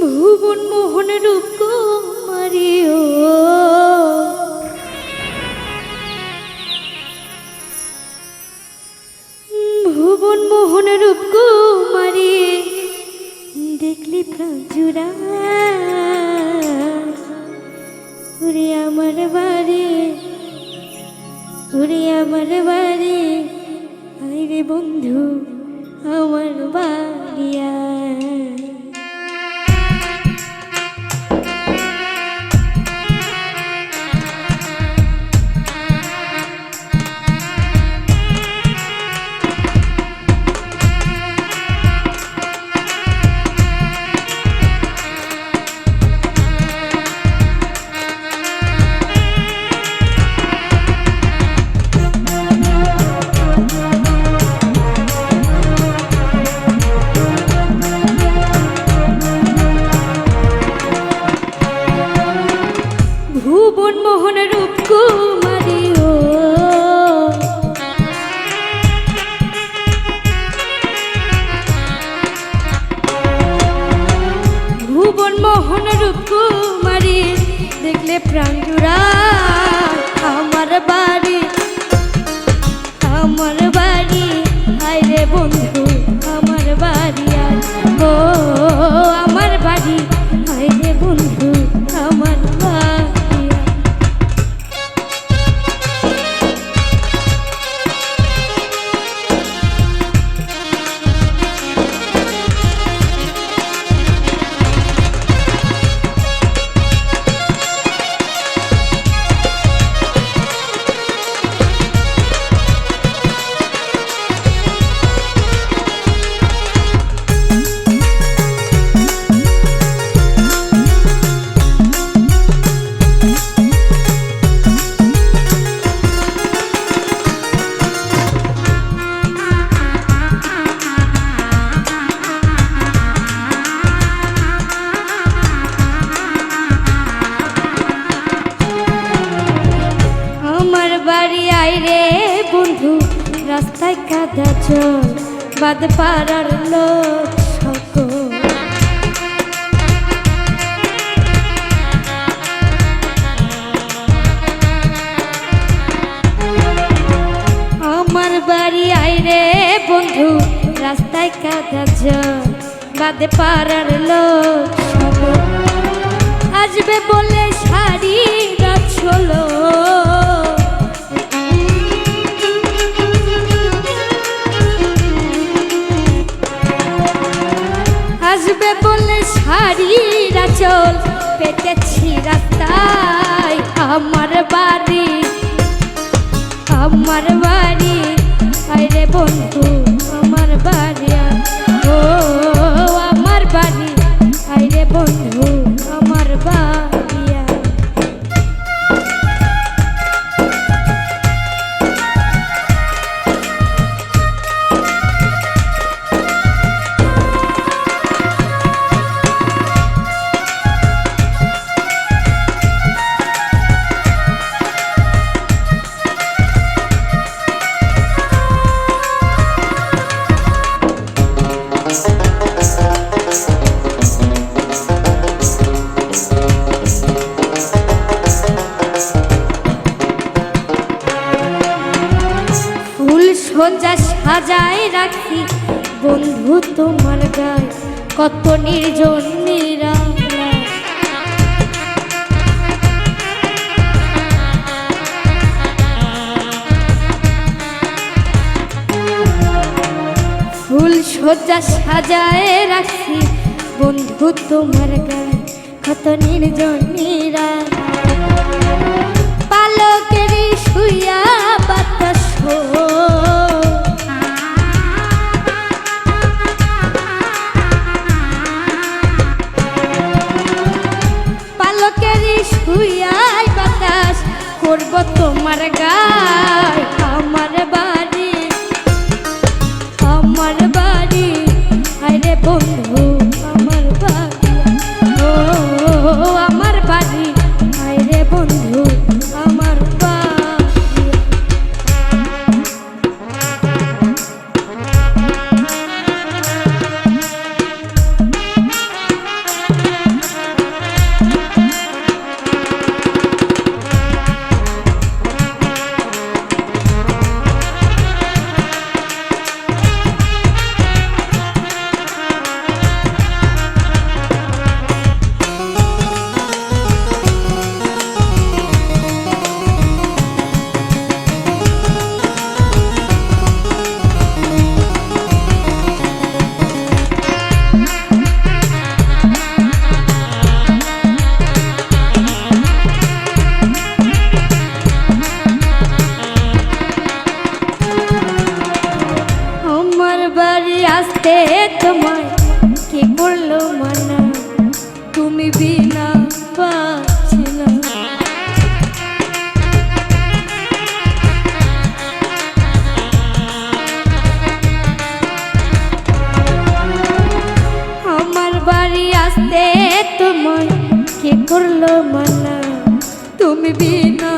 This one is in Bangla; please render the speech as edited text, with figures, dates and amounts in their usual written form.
ভুবন মোহন রূপ কুমারী ও ভুবন মোহন রূপ কুমারী দেখলি প্রাণ জুড়ায় আমার বাড়ি আমার বাড়ি আইরে বন্ধু আমার বাড়িয়া ভুবন মোহন রূপ কুমারী ও ভুবন মোহন রূপ কুমারী দেখলে প্রাণ জুড়ায় আমার বাড়ি আইরে বন্ধু আমার বাড়ি ও আমার বাড়ি আইরে বন্ধু আমার বাড়ি আইরে বন্ধু রাস্তায় কাদা জল বাদ পাড়ার লোক সকল আমার বাড়ি আইরে বন্ধু রাস্তায় কাদা জল বাদ পাড়ার লোক সকল আসবে বলে শাড়ি রাখলো আসবে বলে শাড়িরা চল পেতেছি রাস্তায় আমার বাড়ি আইরে বন্ধু আমার বাড়ি ও আমার বাড়ি আইরে বন্ধু আমার বাড়ি সোজা সাজায় রাখি বন্ধু তোমার গায়ে কত নির্জন নিরালা ফুল সোজা সাজায় রাখি বন্ধু তোমার গায়ে কত নির্জন নিরালা পালকের শুইয়া বাতাস শুইয়াই বাতাস করব তোমার গায় আমার বাড়ি আইরে বন্ধু আমার বাড়ি ও আমার বাড়ি আইরে বন্ধু আমার বাড়ি করলো মানা তুমি বিনা পাচ্ছি না। আমার বাড়ি আসতে তোমার কে করলো মানা তুমি বিনা